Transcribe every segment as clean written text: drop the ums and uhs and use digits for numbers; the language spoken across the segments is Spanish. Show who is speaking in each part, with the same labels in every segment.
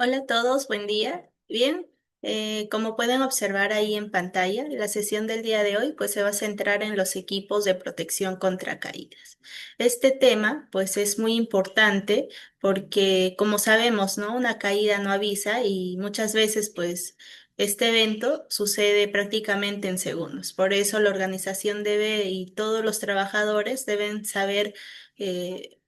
Speaker 1: Hola a todos, buen día. Bien, como pueden observar ahí en pantalla, la sesión del día de hoy pues se va a centrar en los equipos de protección contra caídas. Este tema pues es muy importante porque como sabemos, ¿no? Una caída no avisa y muchas veces pues este evento sucede prácticamente en segundos. Por eso la organización debe y todos los trabajadores deben saber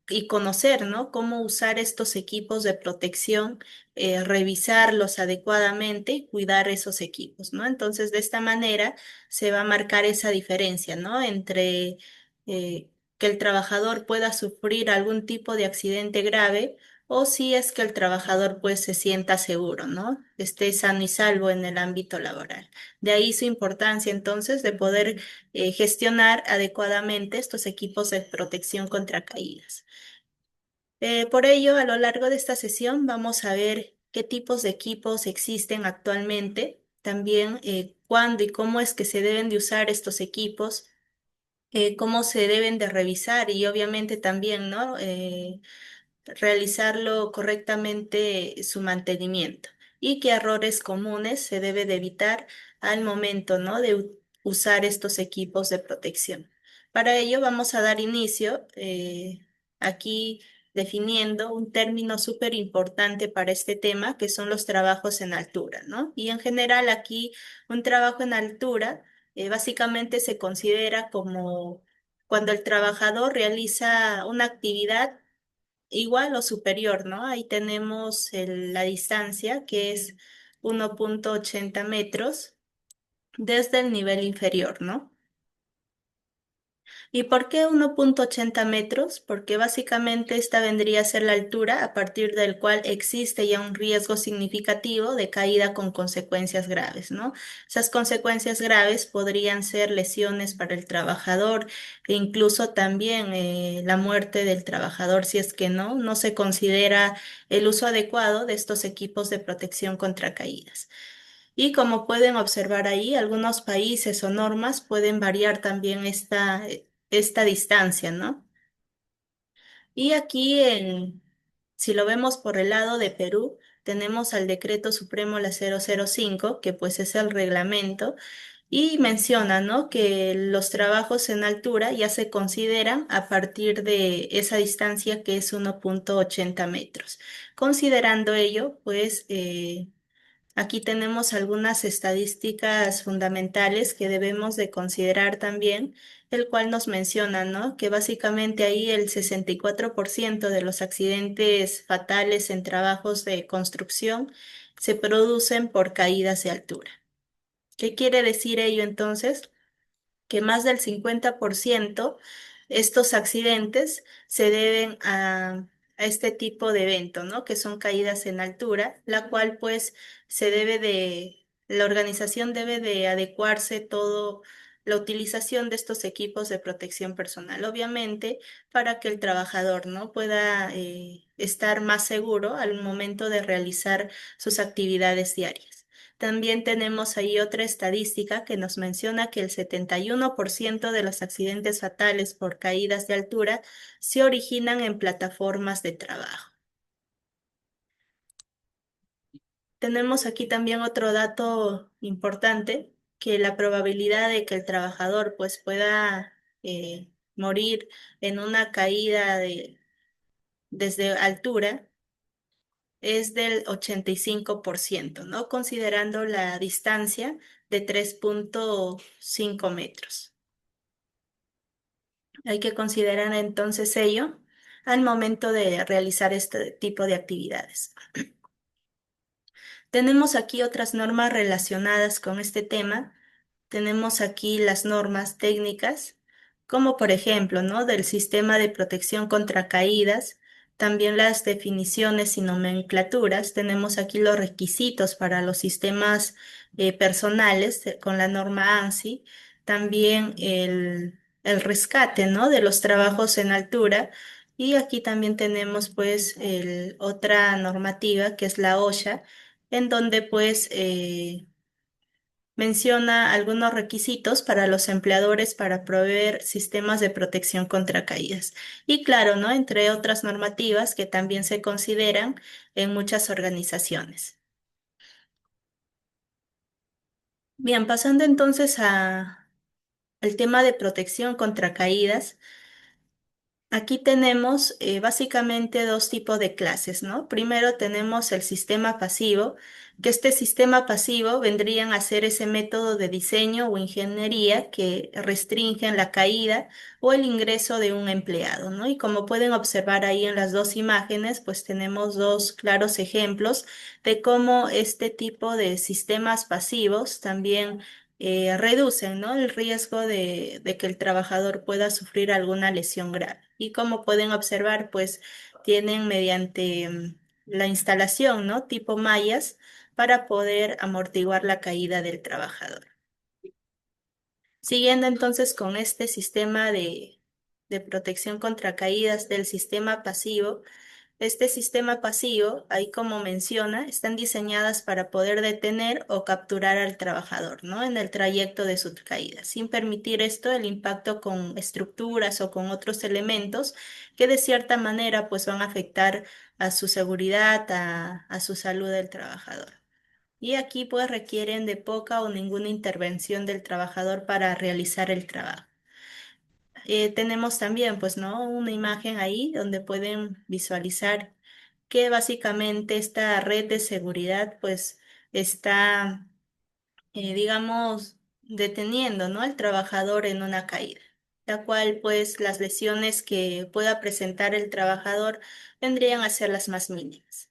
Speaker 1: y conocer, ¿no? Cómo usar estos equipos de protección, revisarlos adecuadamente y cuidar esos equipos, ¿no? Entonces, de esta manera se va a marcar esa diferencia, ¿no? Entre que el trabajador pueda sufrir algún tipo de accidente grave o si es que el trabajador pues se sienta seguro, ¿no? Esté sano y salvo en el ámbito laboral. De ahí su importancia entonces de poder gestionar adecuadamente estos equipos de protección contra caídas. Por ello, a lo largo de esta sesión vamos a ver qué tipos de equipos existen actualmente, también cuándo y cómo es que se deben de usar estos equipos, cómo se deben de revisar y obviamente también, ¿no? Realizarlo correctamente su mantenimiento y qué errores comunes se debe de evitar al momento, ¿no? de usar estos equipos de protección. Para ello vamos a dar inicio aquí definiendo un término súper importante para este tema, que son los trabajos en altura, ¿no? Y en general aquí un trabajo en altura básicamente se considera como cuando el trabajador realiza una actividad igual o superior, ¿no? Ahí tenemos la distancia que es 1,80 metros desde el nivel inferior, ¿no? ¿Y por qué 1,80 metros? Porque básicamente esta vendría a ser la altura a partir del cual existe ya un riesgo significativo de caída con consecuencias graves, ¿no? Esas consecuencias graves podrían ser lesiones para el trabajador e incluso también la muerte del trabajador si es que no se considera el uso adecuado de estos equipos de protección contra caídas. Y como pueden observar ahí, algunos países o normas pueden variar también esta distancia, ¿no? Y aquí, si lo vemos por el lado de Perú, tenemos al Decreto Supremo la 005, que pues es el reglamento, y menciona, ¿no? que los trabajos en altura ya se consideran a partir de esa distancia que es 1,80 metros. Considerando ello, pues aquí tenemos algunas estadísticas fundamentales que debemos de considerar también, el cual nos menciona, ¿no? Que básicamente ahí el 64% de los accidentes fatales en trabajos de construcción se producen por caídas de altura. ¿Qué quiere decir ello entonces? Que más del 50% estos accidentes se deben a este tipo de evento, ¿no? Que son caídas en altura, la cual pues la organización debe de adecuarse todo la utilización de estos equipos de protección personal, obviamente, para que el trabajador, ¿no? pueda estar más seguro al momento de realizar sus actividades diarias. También tenemos ahí otra estadística que nos menciona que el 71% de los accidentes fatales por caídas de altura se originan en plataformas de trabajo. Tenemos aquí también otro dato importante, que la probabilidad de que el trabajador pues pueda morir en una caída desde altura es del 85%, ¿no? Considerando la distancia de 3,5 metros. Hay que considerar entonces ello al momento de realizar este tipo de actividades. Tenemos aquí otras normas relacionadas con este tema. Tenemos aquí las normas técnicas, como por ejemplo, ¿no? del sistema de protección contra caídas, también las definiciones y nomenclaturas. Tenemos aquí los requisitos para los sistemas personales con la norma ANSI, también el rescate, ¿no? de los trabajos en altura. Y aquí también tenemos pues otra normativa que es la OSHA en donde pues menciona algunos requisitos para los empleadores para proveer sistemas de protección contra caídas. Y claro, ¿no? Entre otras normativas que también se consideran en muchas organizaciones. Bien, pasando entonces al tema de protección contra caídas. Aquí tenemos básicamente dos tipos de clases, ¿no? Primero tenemos el sistema pasivo, que este sistema pasivo vendrían a ser ese método de diseño o ingeniería que restringen la caída o el ingreso de un empleado, ¿no? Y como pueden observar ahí en las dos imágenes, pues tenemos dos claros ejemplos de cómo este tipo de sistemas pasivos también reducen, ¿no? El riesgo de que el trabajador pueda sufrir alguna lesión grave. Y como pueden observar, pues tienen mediante la instalación, ¿no? Tipo mallas para poder amortiguar la caída del trabajador. Siguiendo entonces con este sistema de protección contra caídas del sistema pasivo. Este sistema pasivo, ahí como menciona, están diseñadas para poder detener o capturar al trabajador, ¿no? En el trayecto de su caída, sin permitir esto el impacto con estructuras o con otros elementos que de cierta manera pues van a afectar a su seguridad, a su salud del trabajador. Y aquí pues requieren de poca o ninguna intervención del trabajador para realizar el trabajo. Tenemos también, pues, ¿no? Una imagen ahí donde pueden visualizar que básicamente esta red de seguridad, pues, está, digamos, deteniendo, ¿no? Al trabajador en una caída, la cual, pues, las lesiones que pueda presentar el trabajador vendrían a ser las más mínimas.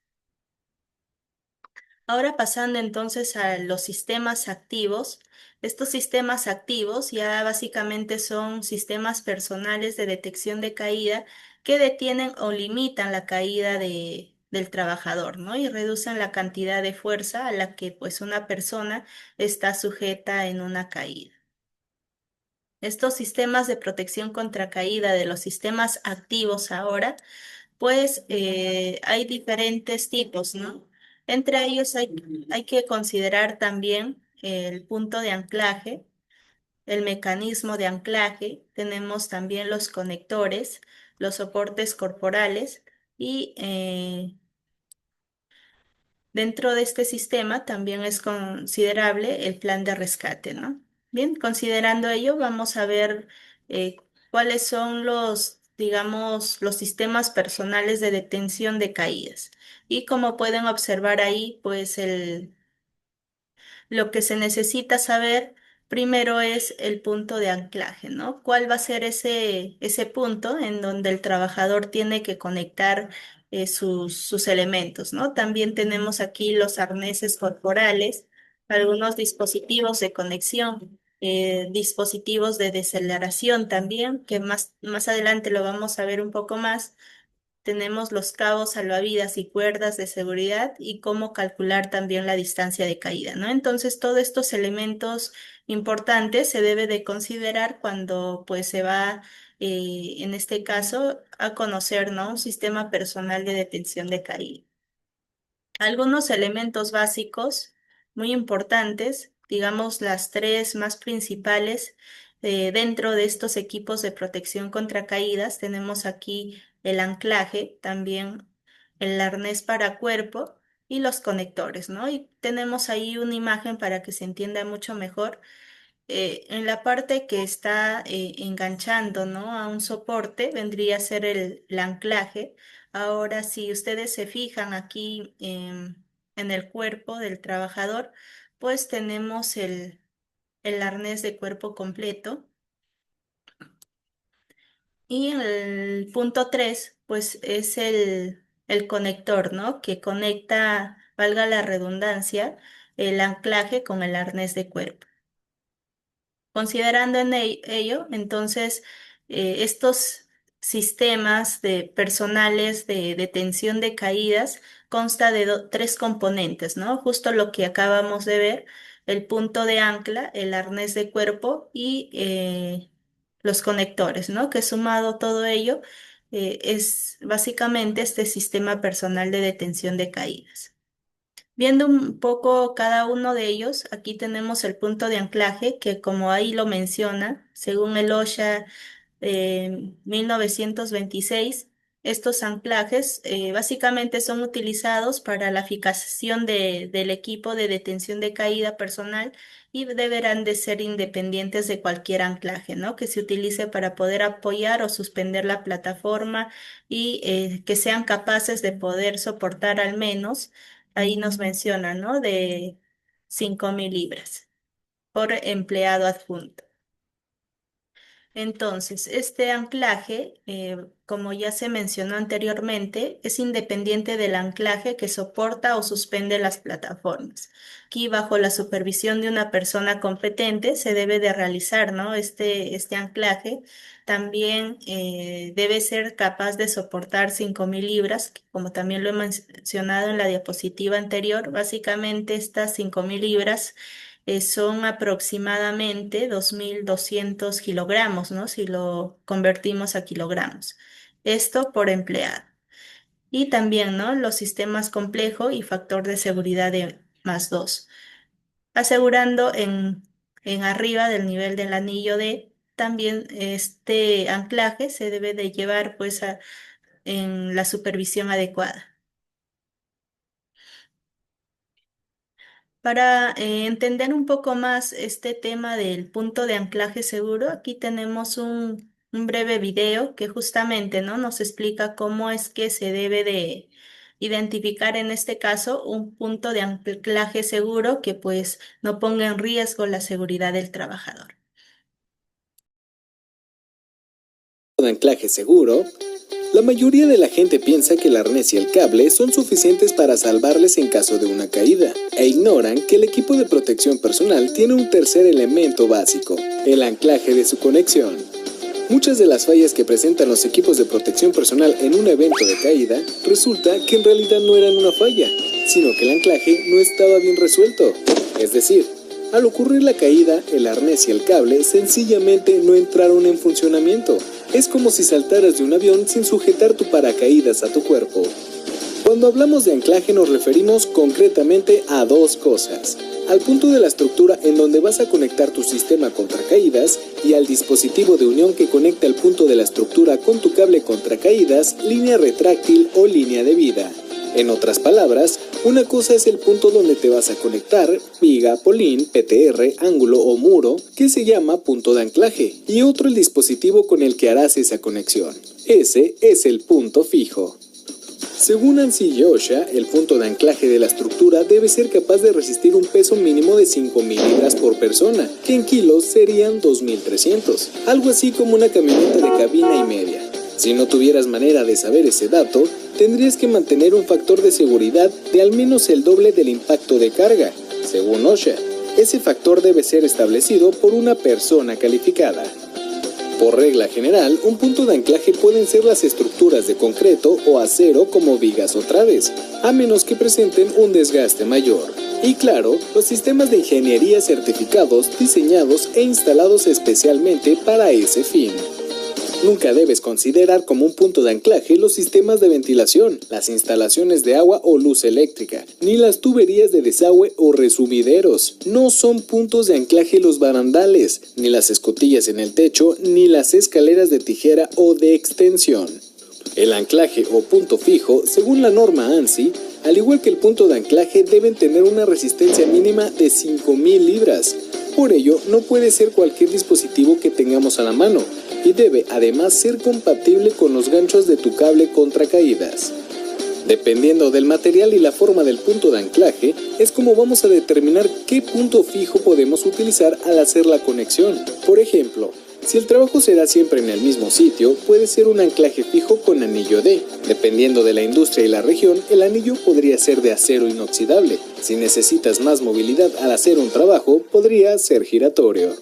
Speaker 1: Ahora pasando entonces a los sistemas activos. Estos sistemas activos ya básicamente son sistemas personales de detección de caída que detienen o limitan la caída del trabajador, ¿no? Y reducen la cantidad de fuerza a la que pues una persona está sujeta en una caída. Estos sistemas de protección contra caída de los sistemas activos ahora pues hay diferentes tipos, ¿no? Entre ellos hay que considerar también el punto de anclaje, el mecanismo de anclaje, tenemos también los conectores, los soportes corporales y dentro de este sistema también es considerable el plan de rescate, ¿no? Bien, considerando ello, vamos a ver eh, cuáles son los, digamos, los sistemas personales de detención de caídas. Y como pueden observar ahí, pues lo que se necesita saber primero es el punto de anclaje, ¿no? ¿Cuál va a ser ese punto en donde el trabajador tiene que conectar sus elementos, ¿no? También tenemos aquí los arneses corporales, algunos dispositivos de conexión, dispositivos de deceleración también, que más adelante lo vamos a ver un poco más. Tenemos los cabos salvavidas y cuerdas de seguridad y cómo calcular también la distancia de caída, ¿no? Entonces, todos estos elementos importantes se debe de considerar cuando pues se va, en este caso, a conocer, ¿no? Un sistema personal de detención de caída. Algunos elementos básicos muy importantes, digamos las tres más principales dentro de estos equipos de protección contra caídas, tenemos aquí el anclaje, también el arnés para cuerpo y los conectores, ¿no? Y tenemos ahí una imagen para que se entienda mucho mejor en la parte que está enganchando, ¿no? A un soporte vendría a ser el anclaje. Ahora, si ustedes se fijan aquí en el cuerpo del trabajador, pues tenemos el arnés de cuerpo completo. Y en el punto 3 pues es el conector, ¿no? Que conecta, valga la redundancia, el anclaje con el arnés de cuerpo. Considerando en ello, entonces, estos sistemas de personales de detención de caídas consta de tres componentes, ¿no? Justo lo que acabamos de ver, el punto de ancla, el arnés de cuerpo y los conectores, ¿no? Que sumado todo ello, es básicamente este sistema personal de detención de caídas. Viendo un poco cada uno de ellos, aquí tenemos el punto de anclaje, que como ahí lo menciona, según el OSHA 1926, estos anclajes básicamente son utilizados para la fijación del equipo de detención de caída personal y deberán de ser independientes de cualquier anclaje, ¿no? Que se utilice para poder apoyar o suspender la plataforma y que sean capaces de poder soportar al menos, ahí nos menciona, ¿no? De 5.000 libras por empleado adjunto. Entonces, este anclaje, como ya se mencionó anteriormente, es independiente del anclaje que soporta o suspende las plataformas. Aquí, bajo la supervisión de una persona competente, se debe de realizar, ¿no? Este anclaje también debe ser capaz de soportar 5.000 libras, que como también lo he mencionado en la diapositiva anterior. Básicamente, estas 5.000 libras son aproximadamente 2.200 kilogramos, ¿no? Si lo convertimos a kilogramos. Esto por empleado. Y también, ¿no? Los sistemas complejo y factor de seguridad de +2, asegurando en arriba del nivel del anillo D. También este anclaje se debe de llevar pues en la supervisión adecuada. Para entender un poco más este tema del punto de anclaje seguro, aquí tenemos un breve video que justamente, ¿no? Nos explica cómo es que se debe de identificar en este caso un punto de anclaje seguro que pues no ponga en riesgo la seguridad del trabajador.
Speaker 2: De anclaje seguro, la mayoría de la gente piensa que el arnés y el cable son suficientes para salvarles en caso de una caída, e ignoran que el equipo de protección personal tiene un tercer elemento básico, el anclaje de su conexión. Muchas de las fallas que presentan los equipos de protección personal en un evento de caída, resulta que en realidad no eran una falla, sino que el anclaje no estaba bien resuelto. Es decir, al ocurrir la caída, el arnés y el cable sencillamente no entraron en funcionamiento. Es como si saltaras de un avión sin sujetar tu paracaídas a tu cuerpo. Cuando hablamos de anclaje nos referimos concretamente a dos cosas: al punto de la estructura en donde vas a conectar tu sistema contra caídas y al dispositivo de unión que conecta el punto de la estructura con tu cable contra caídas, línea retráctil o línea de vida. En otras palabras, una cosa es el punto donde te vas a conectar, viga, polín, PTR, ángulo o muro, que se llama punto de anclaje, y otro el dispositivo con el que harás esa conexión. Ese es el punto fijo. Según ANSI y OSHA, el punto de anclaje de la estructura debe ser capaz de resistir un peso mínimo de 5.000 libras por persona, que en kilos serían 2.300, algo así como una camioneta de cabina y media. Si no tuvieras manera de saber ese dato, tendrías que mantener un factor de seguridad de al menos el doble del impacto de carga. Según OSHA, ese factor debe ser establecido por una persona calificada. Por regla general, un punto de anclaje pueden ser las estructuras de concreto o acero como vigas o traves, a menos que presenten un desgaste mayor. Y claro, los sistemas de ingeniería certificados, diseñados e instalados especialmente para ese fin. Nunca debes considerar como un punto de anclaje los sistemas de ventilación, las instalaciones de agua o luz eléctrica, ni las tuberías de desagüe o resumideros. No son puntos de anclaje los barandales, ni las escotillas en el techo, ni las escaleras de tijera o de extensión. El anclaje o punto fijo, según la norma ANSI, al igual que el punto de anclaje, deben tener una resistencia mínima de 5.000 libras. Por ello, no puede ser cualquier dispositivo que tengamos a la mano, y debe además ser compatible con los ganchos de tu cable contra caídas. Dependiendo del material y la forma del punto de anclaje, es como vamos a determinar qué punto fijo podemos utilizar al hacer la conexión. Por ejemplo, si el trabajo será siempre en el mismo sitio, puede ser un anclaje fijo con anillo D. Dependiendo de la industria y la región, el anillo podría ser de acero inoxidable. Si necesitas más movilidad al hacer un trabajo, podría ser giratorio.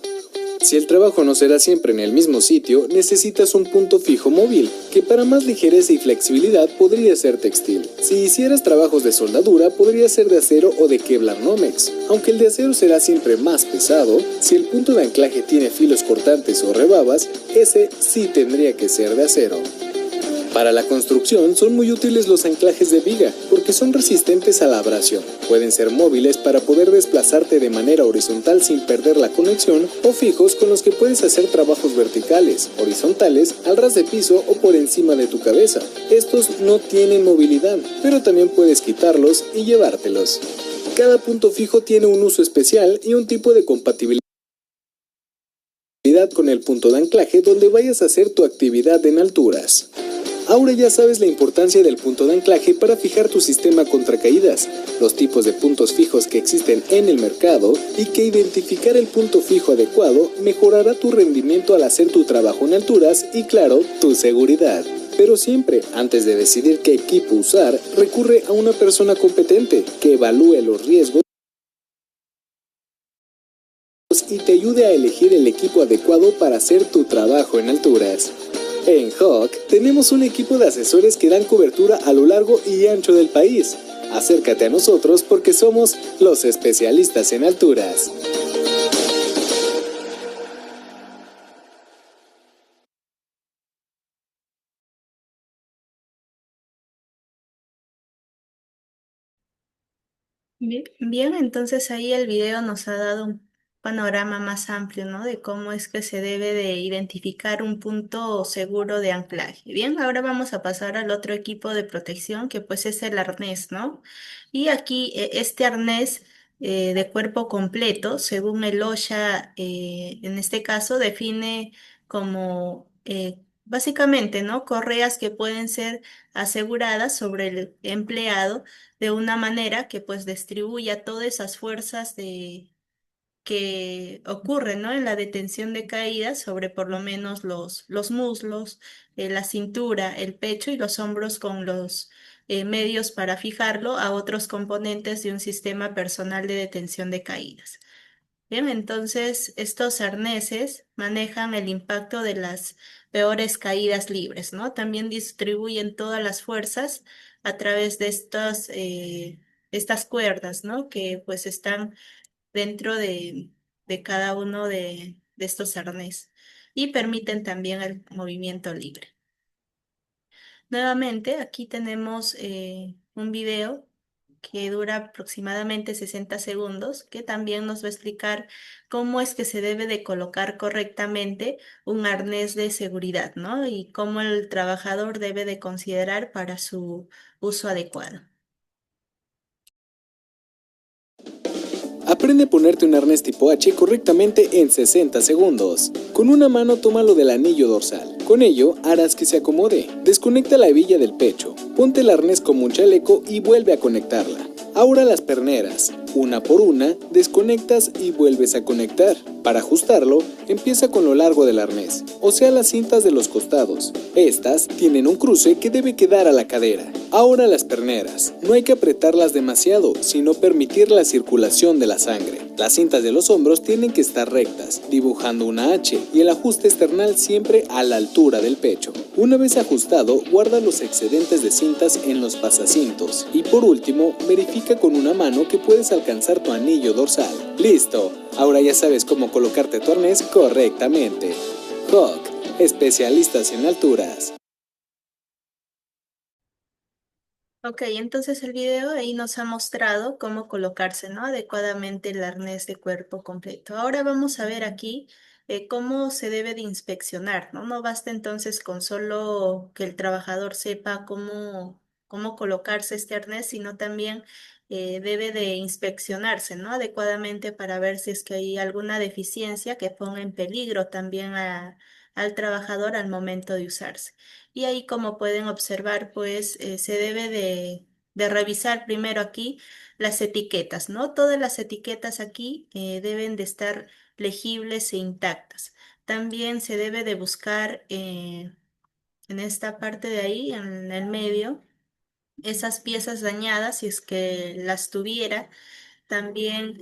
Speaker 2: Si el trabajo no será siempre en el mismo sitio, necesitas un punto fijo móvil, que para más ligereza y flexibilidad podría ser textil. Si hicieras trabajos de soldadura, podría ser de acero o de Kevlar Nomex. Aunque el de acero será siempre más pesado, si el punto de anclaje tiene filos cortantes o rebabas, ese sí tendría que ser de acero. Para la construcción son muy útiles los anclajes de viga porque son resistentes a la abrasión. Pueden ser móviles para poder desplazarte de manera horizontal sin perder la conexión o fijos con los que puedes hacer trabajos verticales, horizontales, al ras de piso o por encima de tu cabeza. Estos no tienen movilidad, pero también puedes quitarlos y llevártelos. Cada punto fijo tiene un uso especial y un tipo de compatibilidad con el punto de anclaje donde vayas a hacer tu actividad en alturas. Ahora ya sabes la importancia del punto de anclaje para fijar tu sistema contra caídas, los tipos de puntos fijos que existen en el mercado y que identificar el punto fijo adecuado mejorará tu rendimiento al hacer tu trabajo en alturas y, claro, tu seguridad. Pero siempre, antes de decidir qué equipo usar, recurre a una persona competente que evalúe los riesgos y te ayude a elegir el equipo adecuado para hacer tu trabajo en alturas. En Hawk tenemos un equipo de asesores que dan cobertura a lo largo y ancho del país. Acércate a nosotros porque somos los especialistas en alturas.
Speaker 1: Bien, bien, entonces ahí el video nos ha dado un panorama más amplio, ¿no? De cómo es que se debe de identificar un punto seguro de anclaje. Bien, ahora vamos a pasar al otro equipo de protección que pues es el arnés, ¿no? Y aquí este arnés de cuerpo completo, según el OSHA, en este caso define como básicamente, ¿no? Correas que pueden ser aseguradas sobre el empleado de una manera que pues distribuya todas esas fuerzas que ocurren, ¿no? En la detención de caídas sobre por lo menos los muslos, la cintura, el pecho y los hombros con los medios para fijarlo a otros componentes de un sistema personal de detención de caídas. Bien, entonces estos arneses manejan el impacto de las peores caídas libres, ¿no? También distribuyen todas las fuerzas a través de estas cuerdas, ¿no? Que pues están dentro de cada uno de estos arneses y permiten también el movimiento libre. Nuevamente, aquí tenemos un video que dura aproximadamente 60 segundos, que también nos va a explicar cómo es que se debe de colocar correctamente un arnés de seguridad, ¿no? Y cómo el trabajador debe de considerar para su uso adecuado.
Speaker 2: Aprende a ponerte un arnés tipo H correctamente en 60 segundos. Con una mano tómalo del anillo dorsal. Con ello harás que se acomode. Desconecta la hebilla del pecho. Ponte el arnés como un chaleco y vuelve a conectarla. Ahora las perneras. Una por una, desconectas y vuelves a conectar. Para ajustarlo, empieza con lo largo del arnés, o sea las cintas de los costados. Estas tienen un cruce que debe quedar a la cadera. Ahora las perneras. No hay que apretarlas demasiado, sino permitir la circulación de la sangre. Las cintas de los hombros tienen que estar rectas, dibujando una H, y el ajuste external siempre a la altura del pecho. Una vez ajustado, guarda los excedentes de cintas en los pasacintos. Y por último, verifica con una mano que puedes alcanzar tu anillo dorsal. ¡Listo! Ahora ya sabes cómo colocarte tu arnés correctamente. Hawk, especialistas en alturas.
Speaker 1: Ok, entonces el video ahí nos ha mostrado cómo colocarse, ¿no? Adecuadamente el arnés de cuerpo completo. Ahora vamos a ver aquí cómo se debe de inspeccionar, ¿no? No basta entonces con solo que el trabajador sepa cómo colocarse este arnés, sino también debe de inspeccionarse, ¿no? Adecuadamente para ver si es que hay alguna deficiencia que ponga en peligro también al trabajador al momento de usarse. Y ahí, como pueden observar, pues se debe de revisar primero aquí las etiquetas, ¿no? Todas las etiquetas aquí deben de estar legibles e intactas. También se debe de buscar en esta parte de ahí, en el medio, esas piezas dañadas, si es que las tuviera. También,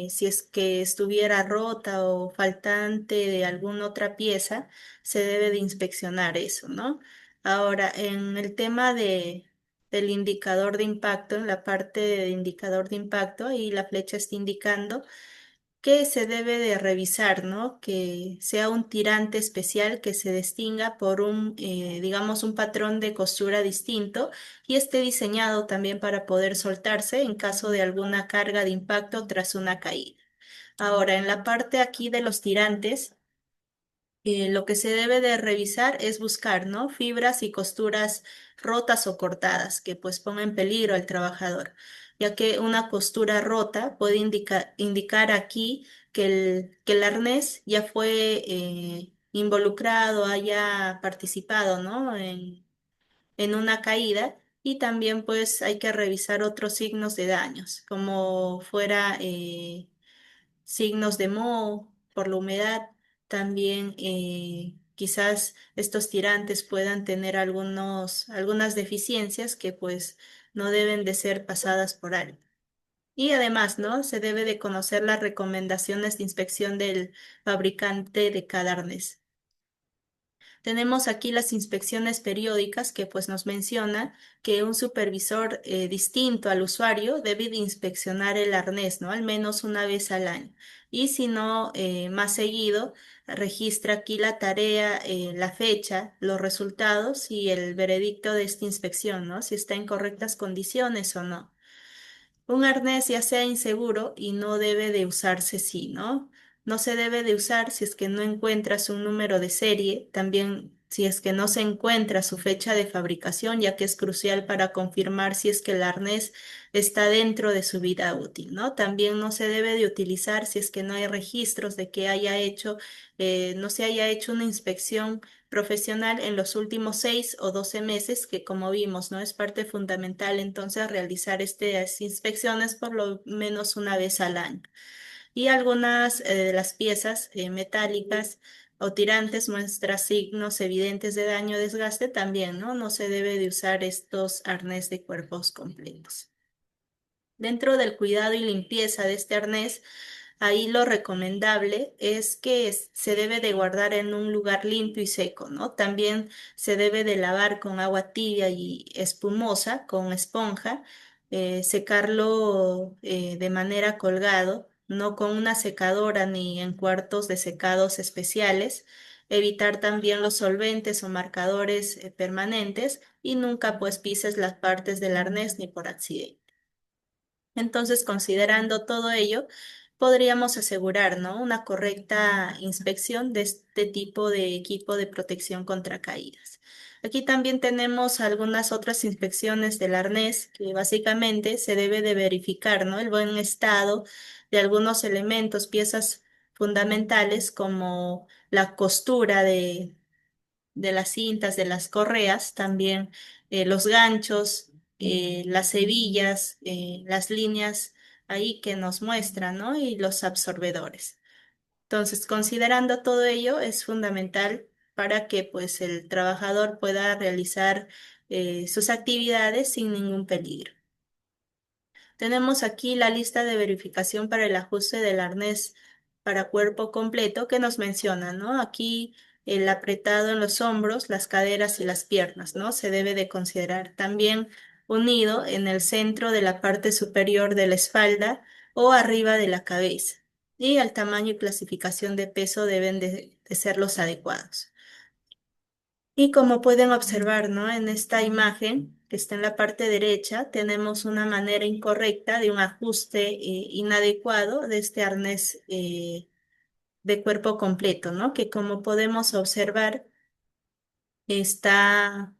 Speaker 1: si es que estuviera rota o faltante de alguna otra pieza, se debe de inspeccionar eso, ¿no? Ahora, en el tema del indicador de impacto, en la parte de indicador de impacto, ahí la flecha está indicando. que se debe de revisar, ¿no? Que sea un tirante especial que se distinga por digamos, un patrón de costura distinto y esté diseñado también para poder soltarse en caso de alguna carga de impacto tras una caída. Ahora, en la parte aquí de los tirantes, lo que se debe de revisar es buscar, ¿no? Fibras y costuras rotas o cortadas que pues pongan en peligro al trabajador, ya que una costura rota puede indicar aquí que el arnés ya fue involucrado, haya participado, ¿no? En una caída. Y también pues hay que revisar otros signos de daños, como fuera signos de moho por la humedad. También quizás estos tirantes puedan tener algunas deficiencias que pues no deben de ser pasadas por alto. Y además, ¿no? Se debe de conocer las recomendaciones de inspección del fabricante de cada arnés. Tenemos aquí las inspecciones periódicas que pues nos menciona que un supervisor distinto al usuario debe de inspeccionar el arnés, ¿no? Al menos una vez al año. Y si no, más seguido, registra aquí la tarea, la fecha, los resultados y el veredicto de esta inspección, ¿no? Si está en correctas condiciones o no. Un arnés ya sea inseguro y no debe de usarse si, ¿no? No se debe de usar si es que no encuentras un número de serie, también si es que no se encuentra su fecha de fabricación, ya que es crucial para confirmar si es que el arnés está dentro de su vida útil, ¿no? También no se debe de utilizar si es que no hay registros de que no se haya hecho una inspección profesional en los últimos 6 o 12 meses, que como vimos, ¿no? Es parte fundamental entonces realizar estas inspecciones por lo menos una vez al año. Y algunas de las piezas metálicas o tirantes muestran signos evidentes de daño o desgaste también, ¿no? No se debe de usar estos arnés de cuerpos completos. Dentro del cuidado y limpieza de este arnés, ahí lo recomendable es que se debe de guardar en un lugar limpio y seco, ¿no? También se debe de lavar con agua tibia y espumosa, con esponja, secarlo de manera colgado, no con una secadora ni en cuartos de secados especiales. Evitar también los solventes o marcadores permanentes y nunca pues pises las partes del arnés ni por accidente. Entonces, considerando todo ello, podríamos asegurar, ¿no? Una correcta inspección de este tipo de equipo de protección contra caídas. Aquí también tenemos algunas otras inspecciones del arnés que básicamente se debe de verificar, ¿no? El buen estado de algunos elementos, piezas fundamentales como la costura de las cintas, de las correas, también los ganchos, las hebillas, las líneas ahí que nos muestran, ¿no? Y los absorbedores. Entonces, considerando todo ello, es fundamental para que pues el trabajador pueda realizar sus actividades sin ningún peligro. Tenemos aquí la lista de verificación para el ajuste del arnés para cuerpo completo que nos menciona, ¿no? Aquí el apretado en los hombros, las caderas y las piernas, ¿no? Se debe de considerar también unido en el centro de la parte superior de la espalda o arriba de la cabeza. Y el tamaño y clasificación de peso deben de ser los adecuados. Y como pueden observar, ¿no? En esta imagen que está en la parte derecha, tenemos una manera incorrecta de un ajuste inadecuado de este arnés de cuerpo completo, ¿no? Que como podemos observar, está,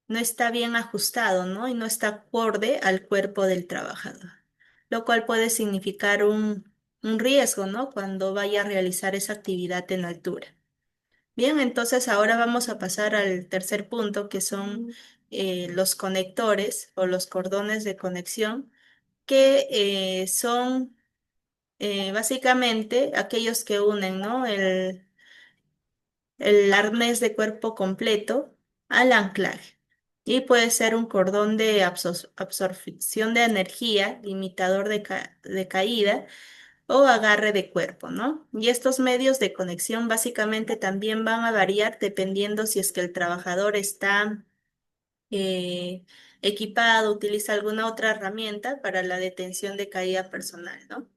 Speaker 1: no está bien ajustado, ¿no? Y no está acorde al cuerpo del trabajador, lo cual puede significar un riesgo, ¿no? Cuando vaya a realizar esa actividad en altura. Bien, entonces ahora vamos a pasar al tercer punto, que son los conectores o los cordones de conexión, que son básicamente aquellos que unen, ¿no? El arnés de cuerpo completo al anclaje. Y puede ser un cordón de absorción de energía, limitador de caída o agarre de cuerpo, ¿no? Y estos medios de conexión básicamente también van a variar dependiendo si es que el trabajador está eh, equipado, utiliza alguna otra herramienta para la detención de caída personal, ¿no?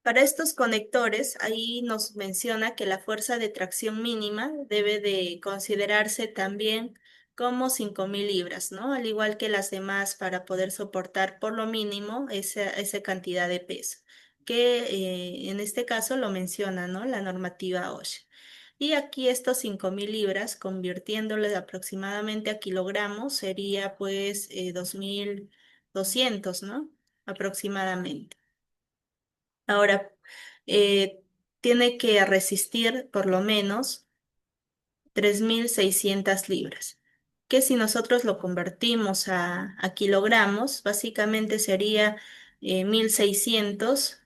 Speaker 1: Para estos conectores, ahí nos menciona que la fuerza de tracción mínima debe de considerarse también como 5.000 libras, ¿no? Al igual que las demás para poder soportar por lo mínimo esa cantidad de peso, que en este caso lo menciona, ¿no? La normativa OSHA. Y aquí estos 5.000 libras, convirtiéndoles aproximadamente a kilogramos, sería pues 2.200, ¿no? Aproximadamente. Ahora, tiene que resistir por lo menos 3.600 libras, que si nosotros lo convertimos a kilogramos, básicamente sería 1.600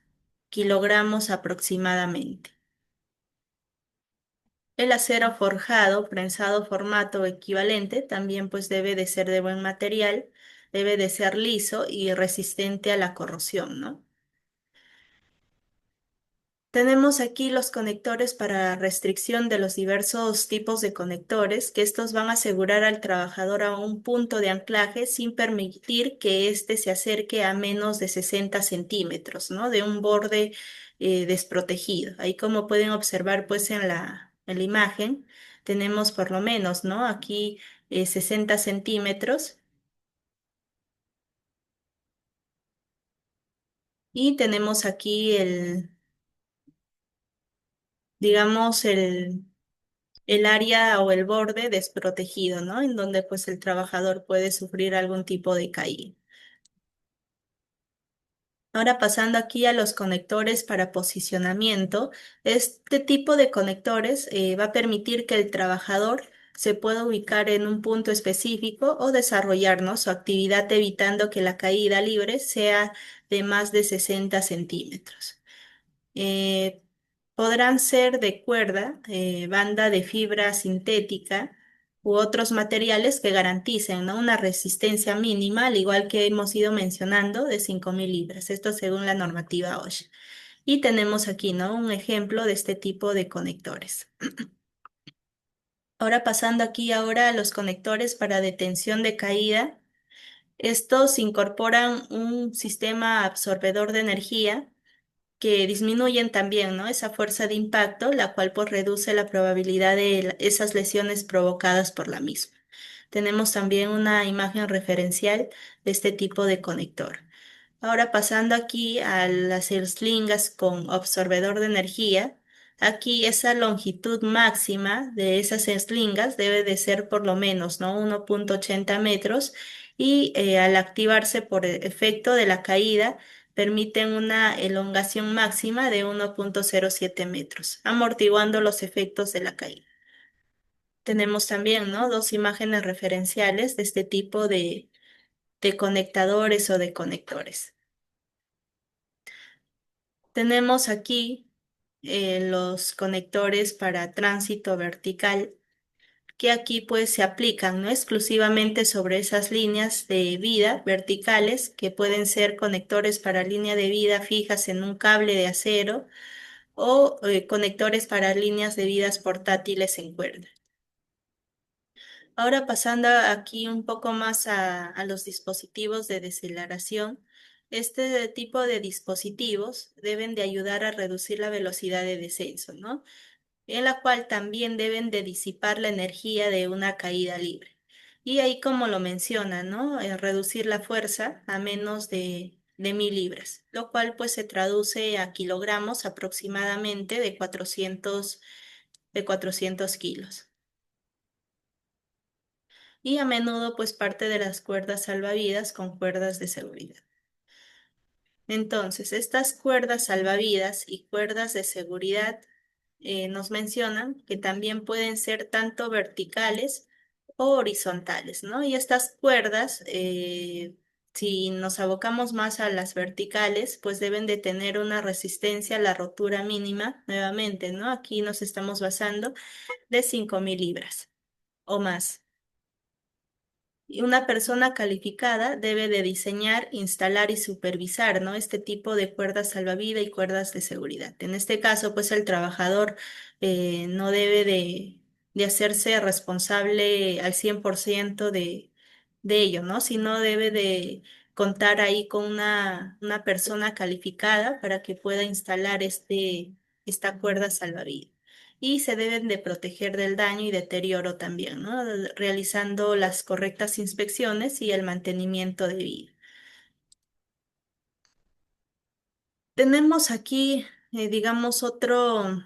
Speaker 1: kilogramos aproximadamente. El acero forjado, prensado formato equivalente, también pues debe de ser de buen material, debe de ser liso y resistente a la corrosión, ¿no? Tenemos aquí los conectores para restricción de los diversos tipos de conectores, que estos van a asegurar al trabajador a un punto de anclaje sin permitir que éste se acerque a menos de 60 centímetros, ¿no? De un borde desprotegido. Ahí como pueden observar pues en la imagen, tenemos por lo menos, ¿no? Aquí 60 centímetros y tenemos aquí digamos, el área o el borde desprotegido, ¿no? En donde pues el trabajador puede sufrir algún tipo de caída. Ahora pasando aquí a los conectores para posicionamiento, este tipo de conectores va a permitir que el trabajador se pueda ubicar en un punto específico o desarrollar, ¿no? Su actividad evitando que la caída libre sea de más de 60 centímetros. Eh, Podrán ser de cuerda, banda de fibra sintética u otros materiales que garanticen, ¿no? Una resistencia mínima, al igual que hemos ido mencionando, de 5.000 libras. Esto según la normativa OSHA. Y tenemos aquí, ¿no? Un ejemplo de este tipo de conectores. Ahora pasando aquí ahora a los conectores para detención de caída. Estos incorporan un sistema absorbedor de energía que disminuyen también, ¿no? Esa fuerza de impacto, la cual pues reduce la probabilidad de esas lesiones provocadas por la misma. Tenemos también una imagen referencial de este tipo de conector. Ahora pasando aquí a las slingas con absorbedor de energía, aquí esa longitud máxima de esas slingas debe de ser por lo menos, ¿no? 1,80 metros y al activarse por el efecto de la caída, permiten una elongación máxima de 1,07 metros, amortiguando los efectos de la caída. Tenemos también, ¿no? Dos imágenes referenciales de este tipo de conectadores o de conectores. Tenemos aquí los conectores para tránsito vertical, que aquí pues se aplican, ¿no? Exclusivamente sobre esas líneas de vida verticales, que pueden ser conectores para línea de vida fijas en un cable de acero o conectores para líneas de vidas portátiles en cuerda. Ahora pasando aquí un poco más a los dispositivos de deceleración, este tipo de dispositivos deben de ayudar a reducir la velocidad de descenso, ¿no? En la cual también deben de disipar la energía de una caída libre. Y ahí como lo menciona, ¿no? Reducir la fuerza a menos de 1.000 libras, lo cual pues se traduce a kilogramos aproximadamente de 400 kilos. Y a menudo pues parte de las cuerdas salvavidas con cuerdas de seguridad. Entonces, estas cuerdas salvavidas y cuerdas de seguridad nos mencionan que también pueden ser tanto verticales o horizontales, ¿no? Y estas cuerdas, si nos abocamos más a las verticales, pues deben de tener una resistencia a la rotura mínima, nuevamente, ¿no? Aquí nos estamos basando de 5.000 libras o más. Y una persona calificada debe de diseñar, instalar y supervisar, ¿no? Este tipo de cuerdas salvavidas y cuerdas de seguridad. En este caso, pues el trabajador no debe de hacerse responsable al 100% de ello, ¿no? Sino debe de contar ahí con una persona calificada para que pueda instalar esta cuerda salvavidas. Y se deben de proteger del daño y deterioro también, ¿no? Realizando las correctas inspecciones y el mantenimiento debido. Tenemos aquí, digamos, otro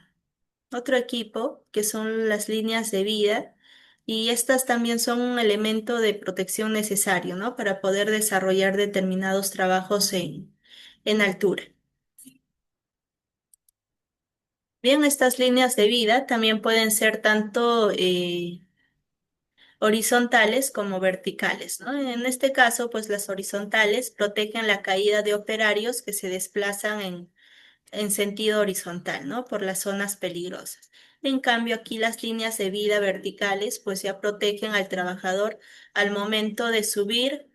Speaker 1: equipo que son las líneas de vida y estas también son un elemento de protección necesario, ¿no? Para poder desarrollar determinados trabajos en altura. Bien, estas líneas de vida también pueden ser tanto horizontales como verticales, ¿no? En este caso, pues las horizontales protegen la caída de operarios que se desplazan en sentido horizontal, ¿no? Por las zonas peligrosas. En cambio, aquí las líneas de vida verticales, pues ya protegen al trabajador al momento de subir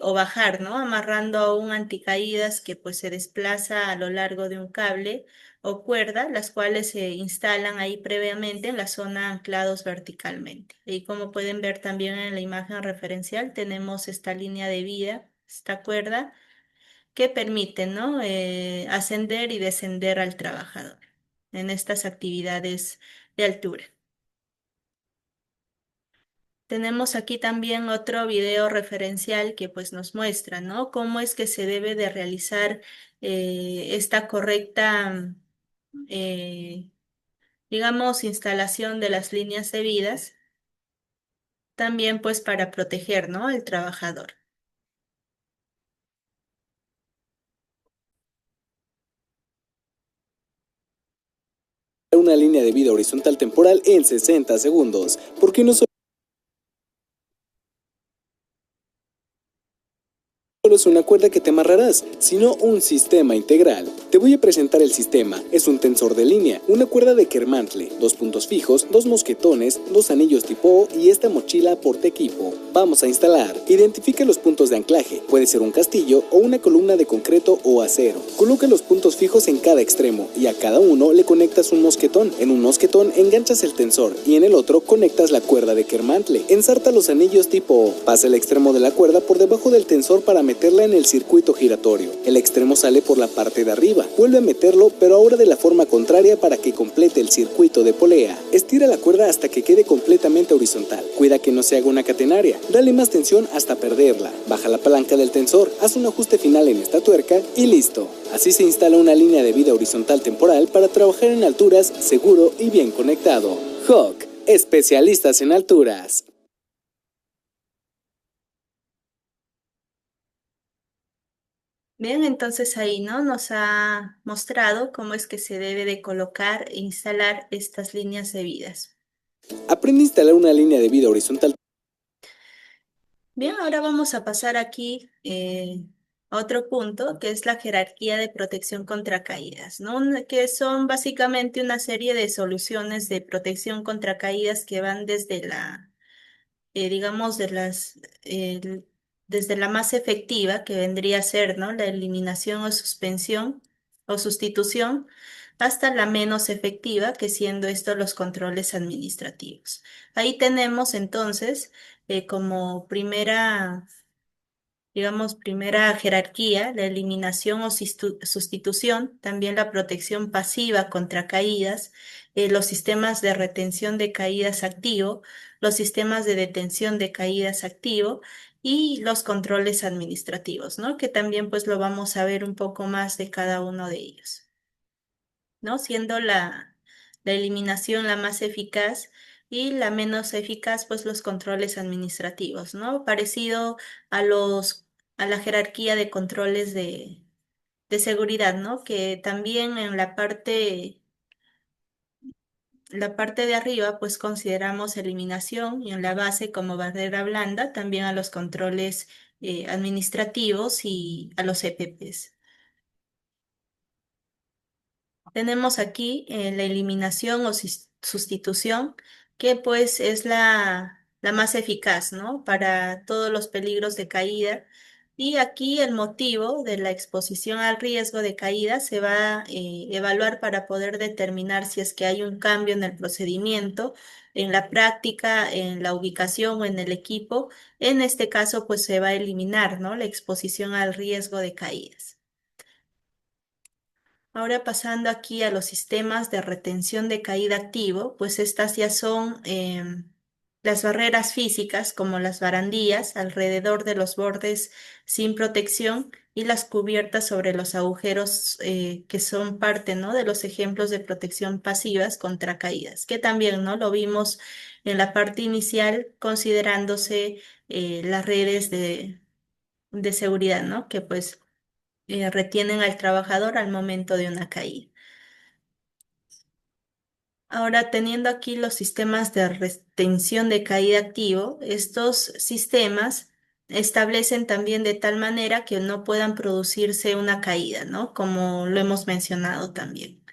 Speaker 1: o bajar, ¿no? Amarrando a un anticaídas que pues se desplaza a lo largo de un cable o cuerda, las cuales se instalan ahí previamente en la zona anclados verticalmente. Y como pueden ver también en la imagen referencial, tenemos esta línea de vida, esta cuerda que permiten, ¿no? Ascender y descender al trabajador en estas actividades de altura. Tenemos aquí también otro video referencial que pues nos muestra, ¿no? Cómo es que se debe de realizar esta correcta, eh, digamos, instalación de las líneas de vidas, también pues para proteger, ¿no? Al trabajador.
Speaker 2: Una línea de vida horizontal temporal en 60 segundos. ¿Por qué no solo es una cuerda que te amarrarás, sino un sistema integral? Te voy a presentar el sistema. Es un tensor de línea, una cuerda de Kermantle, dos puntos fijos, dos mosquetones, dos anillos tipo O y esta mochila portaequipo. Vamos a instalar. Identifica los puntos de anclaje. Puede ser un castillo o una columna de concreto o acero. Coloca los puntos fijos en cada extremo y a cada uno le conectas un mosquetón. En un mosquetón enganchas el tensor y en el otro conectas la cuerda de Kermantle. Ensarta los anillos tipo O. Pasa el extremo de la cuerda por debajo del tensor para meterla en el circuito giratorio. El extremo sale por la parte de arriba. Vuelve a meterlo, pero ahora de la forma contraria para que complete el circuito de polea. Estira la cuerda hasta que quede completamente horizontal. Cuida que no se haga una catenaria. Dale más tensión hasta perderla. Baja la palanca del tensor, haz un ajuste final en esta tuerca y listo. Así se instala una línea de vida horizontal temporal para trabajar en alturas seguro y bien conectado. Hawk, especialistas en alturas.
Speaker 1: Bien, entonces ahí, ¿no? Nos ha mostrado cómo es que se debe de colocar e instalar estas líneas de vidas.
Speaker 2: Aprende a instalar una línea de vida horizontal.
Speaker 1: Bien, ahora vamos a pasar aquí a otro punto, que es la jerarquía de protección contra caídas, ¿no? Que son básicamente una serie de soluciones de protección contra caídas que van desde digamos, desde la más efectiva, que vendría a ser, ¿no? La eliminación o suspensión o sustitución, hasta la menos efectiva, que siendo esto los controles administrativos. Ahí tenemos entonces como digamos, primera jerarquía, la eliminación o sustitución, también la protección pasiva contra caídas, los sistemas de retención de caídas activo, los sistemas de detención de caídas activo y los controles administrativos, ¿no? Que también pues lo vamos a ver un poco más de cada uno de ellos, ¿no? Siendo la eliminación la más eficaz y la menos eficaz, pues los controles administrativos, ¿no? Parecido a a la jerarquía de controles de seguridad, ¿no? Que también en la parte de arriba, pues consideramos eliminación y en la base como barrera blanda, también a los controles administrativos y a los EPPs. Tenemos aquí la eliminación o sustitución, que pues es la más eficaz, ¿no? Para todos los peligros de caída Y aquí el motivo de la exposición al riesgo de caída se va a evaluar para poder determinar si es que hay un cambio en el procedimiento, en la práctica, en la ubicación o en el equipo. En este caso, pues se va a eliminar, ¿no? La exposición al riesgo de caídas. Ahora pasando aquí a los sistemas de retención de caída activo, pues estas ya son las barreras físicas como las barandillas alrededor de los bordes sin protección y las cubiertas sobre los agujeros que son parte, ¿no? de los ejemplos de protección pasivas contra caídas, que también, ¿no? lo vimos en la parte inicial considerándose las redes de seguridad, ¿no? que pues retienen al trabajador al momento de una caída. Ahora, teniendo aquí los sistemas de retención de caída activo, estos sistemas establecen también de tal manera que no puedan producirse una caída, ¿no? Como lo hemos mencionado también.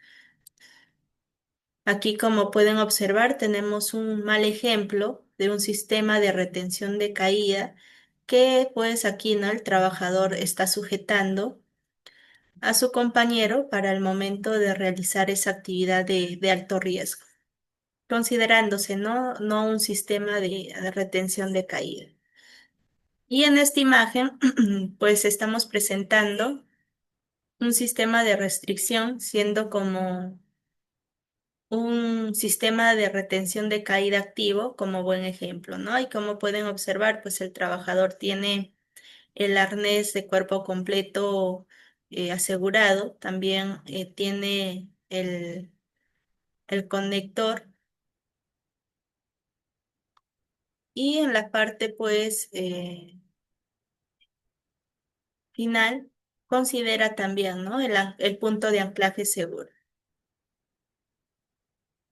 Speaker 1: Aquí, como pueden observar, tenemos un mal ejemplo de un sistema de retención de caída que, pues aquí, ¿no? El trabajador está sujetando a su compañero para el momento de realizar esa actividad de alto riesgo, considerándose no un sistema de retención de caída. Y en esta imagen, pues estamos presentando un sistema de restricción, siendo como un sistema de retención de caída activo como buen ejemplo, ¿no? Y como pueden observar, pues el trabajador tiene el arnés de cuerpo completo asegurado, también tiene el conector y en la parte, pues, final, considera también, ¿no? el punto de anclaje seguro.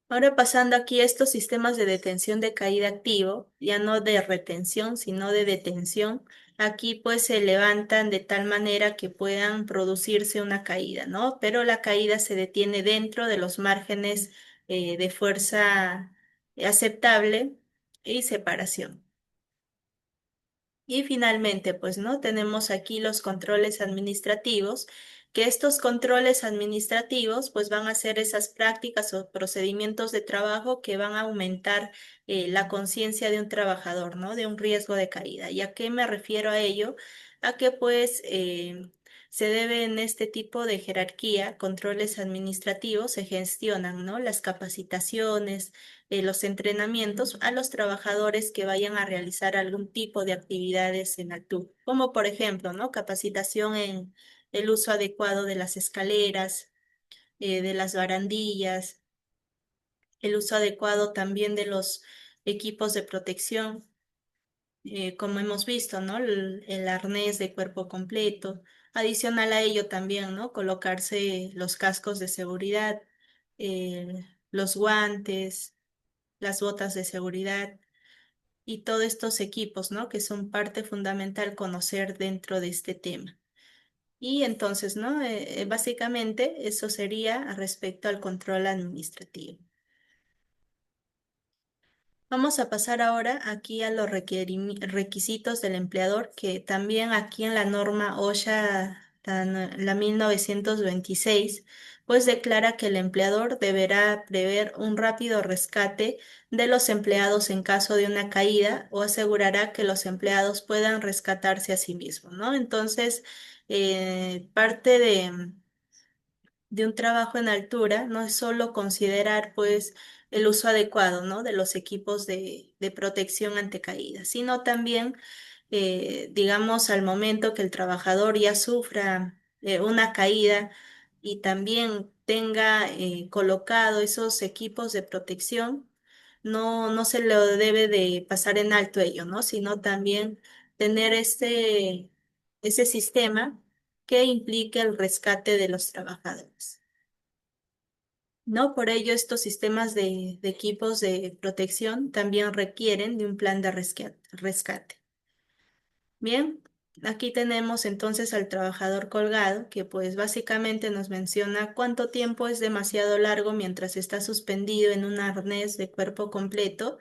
Speaker 1: Ahora pasando aquí a estos sistemas de detención de caída activo, ya no de retención, sino de detención, aquí pues se levantan de tal manera que puedan producirse una caída, ¿no? Pero la caída se detiene dentro de los márgenes de fuerza aceptable y separación. Y finalmente, pues, ¿no? Tenemos aquí los controles administrativos, que estos controles administrativos, pues, van a ser esas prácticas o procedimientos de trabajo que van a aumentar la conciencia de un trabajador, ¿no? De un riesgo de caída. ¿Y a qué me refiero a ello? A que, pues, se debe en este tipo de jerarquía, controles administrativos, se gestionan, ¿no? Las capacitaciones, los entrenamientos a los trabajadores que vayan a realizar algún tipo de actividades en altura, como por ejemplo, ¿no? Capacitación en el uso adecuado de las escaleras, de las barandillas, el uso adecuado también de los equipos de protección, como hemos visto, ¿no? El arnés de cuerpo completo. Adicional a ello también, ¿no? Colocarse los cascos de seguridad, los guantes, las botas de seguridad y todos estos equipos, ¿no? Que son parte fundamental conocer dentro de este tema. Y entonces, ¿no? Básicamente eso sería respecto al control administrativo. Vamos a pasar ahora aquí a los requisitos del empleador, que también aquí en la norma OSHA, la 1926, pues declara que el empleador deberá prever un rápido rescate de los empleados en caso de una caída o asegurará que los empleados puedan rescatarse a sí mismos, ¿no? Entonces, parte de un trabajo en altura no es solo considerar pues el uso adecuado, ¿no? de los equipos de protección ante caídas, sino también, digamos, al momento que el trabajador ya sufra una caída y también tenga colocado esos equipos de protección, no se lo debe de pasar en alto ello, ¿no? Sino también tener ese sistema que implique el rescate de los trabajadores. No, por ello estos sistemas de equipos de protección también requieren de un plan de rescate. Bien, aquí tenemos entonces al trabajador colgado, que pues básicamente nos menciona cuánto tiempo es demasiado largo mientras está suspendido en un arnés de cuerpo completo.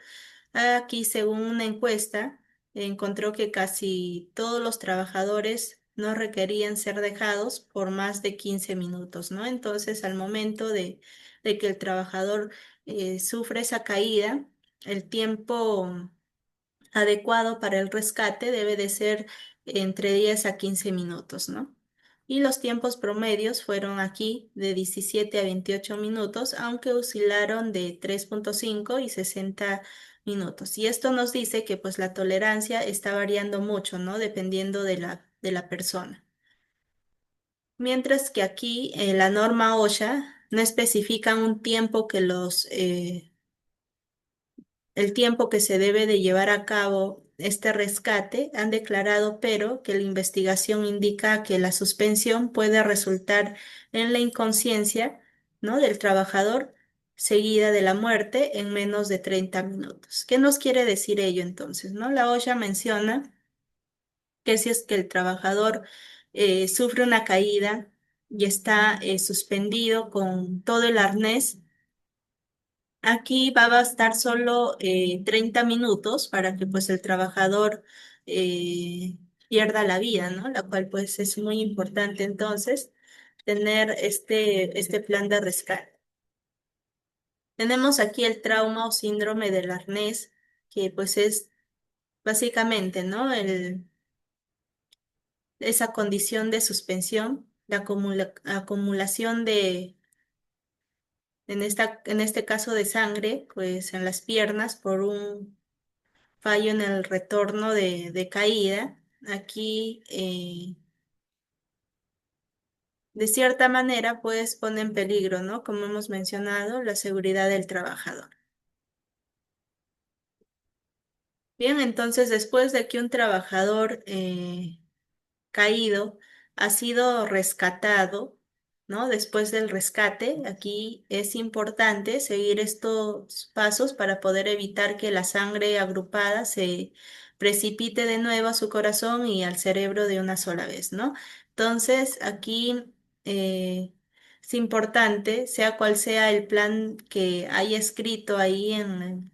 Speaker 1: Aquí, según una encuesta, encontró que casi todos los trabajadores no requerían ser dejados por más de 15 minutos, ¿no? Entonces, al momento de que el trabajador sufre esa caída, el tiempo adecuado para el rescate debe de ser entre 10 a 15 minutos, ¿no? Y los tiempos promedios fueron aquí de 17 a 28 minutos, aunque oscilaron de 3,5 y 60 minutos. Y esto nos dice que pues la tolerancia está variando mucho, ¿no? Dependiendo de la persona. Mientras que aquí la norma OSHA no especifica un tiempo que el tiempo que se debe de llevar a cabo este rescate, han declarado, pero que la investigación indica que la suspensión puede resultar en la inconsciencia, ¿no?, del trabajador, seguida de la muerte en menos de 30 minutos. ¿Qué nos quiere decir ello entonces, no? La OSHA menciona que si es que el trabajador sufre una caída y está suspendido con todo el arnés, aquí va a bastar solo 30 minutos para que pues el trabajador eh, pierda la vida, ¿no? La cual pues es muy importante entonces tener este plan de rescate. Tenemos aquí el trauma o síndrome del arnés, que pues es básicamente, ¿no? Esa condición de suspensión, la acumulación en este caso de sangre, pues en las piernas por un fallo en el retorno de caída. Aquí, de cierta manera, pues pone en peligro, ¿no? Como hemos mencionado, la seguridad del trabajador. Bien, entonces, después de que un trabajador caído ha sido rescatado, ¿no? Después del rescate, aquí es importante seguir estos pasos para poder evitar que la sangre agrupada se precipite de nuevo a su corazón y al cerebro de una sola vez, ¿no? Entonces, aquí es importante, sea cual sea el plan que haya escrito ahí en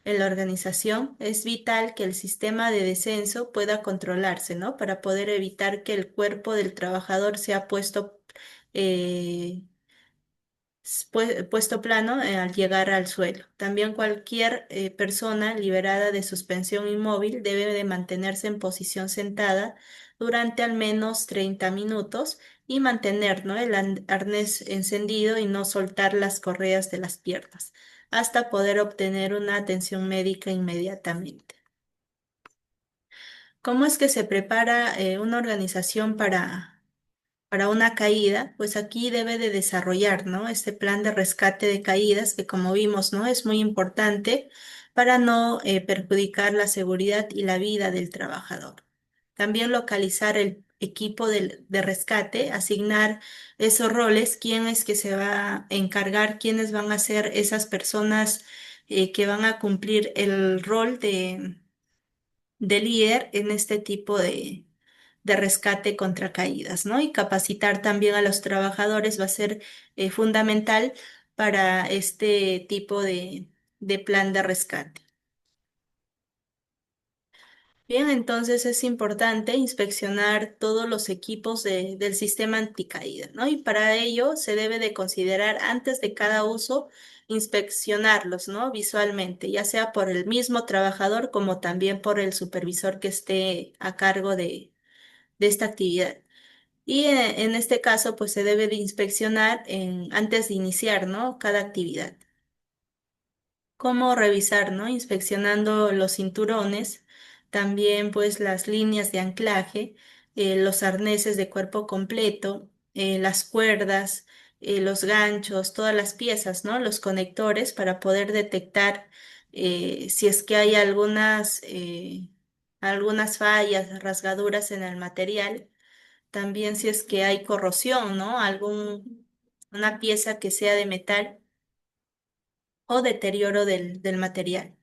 Speaker 1: la organización, es vital que el sistema de descenso pueda controlarse, ¿no? Para poder evitar que el cuerpo del trabajador sea eh, puesto plano al llegar al suelo. También cualquier persona liberada de suspensión inmóvil debe de mantenerse en posición sentada durante al menos 30 minutos y mantener, ¿no?, el arnés encendido y no soltar las correas de las piernas hasta poder obtener una atención médica inmediatamente. ¿Cómo es que se prepara una organización para una caída? Pues aquí debe de desarrollar, ¿no?, este plan de rescate de caídas que, como vimos, ¿no?, es muy importante para no perjudicar la seguridad y la vida del trabajador. También localizar el equipo de rescate, asignar esos roles, quién es que se va a encargar, quiénes van a ser esas personas que van a cumplir el rol de líder en este tipo de rescate contra caídas, ¿no? Y capacitar también a los trabajadores va a ser fundamental para este tipo de plan de rescate. Bien, entonces es importante inspeccionar todos los equipos del sistema anticaída, ¿no? Y para ello se debe de considerar antes de cada uso inspeccionarlos, ¿no?, visualmente, ya sea por el mismo trabajador como también por el supervisor que esté a cargo de esta actividad. Y en este caso, pues se debe de inspeccionar antes de iniciar, ¿no?, cada actividad. ¿Cómo revisar, no? Inspeccionando los cinturones, también pues las líneas de anclaje, los arneses de cuerpo completo, las cuerdas, los ganchos, todas las piezas, ¿no? Los conectores para poder detectar si es que hay algunas fallas, rasgaduras en el material. También si es que hay corrosión, ¿no? Una pieza que sea de metal o deterioro del material.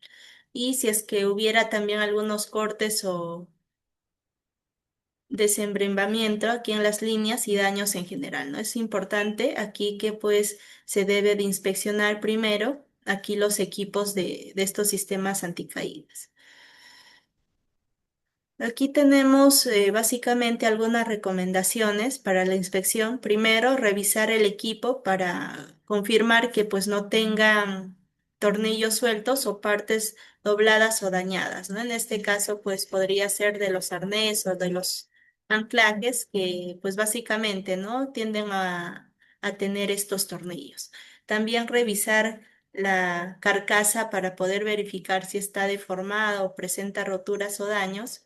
Speaker 1: Y si es que hubiera también algunos cortes o desmembramiento aquí en las líneas y daños en general, ¿no? Es importante aquí que pues se debe de inspeccionar primero aquí los equipos de estos sistemas anticaídas. Aquí tenemos básicamente algunas recomendaciones para la inspección. Primero, revisar el equipo para confirmar que pues no tengan tornillos sueltos o partes dobladas o dañadas, ¿no? En este caso, pues podría ser de los arneses o de los anclajes que pues básicamente, ¿no? Tienden a tener estos tornillos. También revisar la carcasa para poder verificar si está deformada o presenta roturas o daños.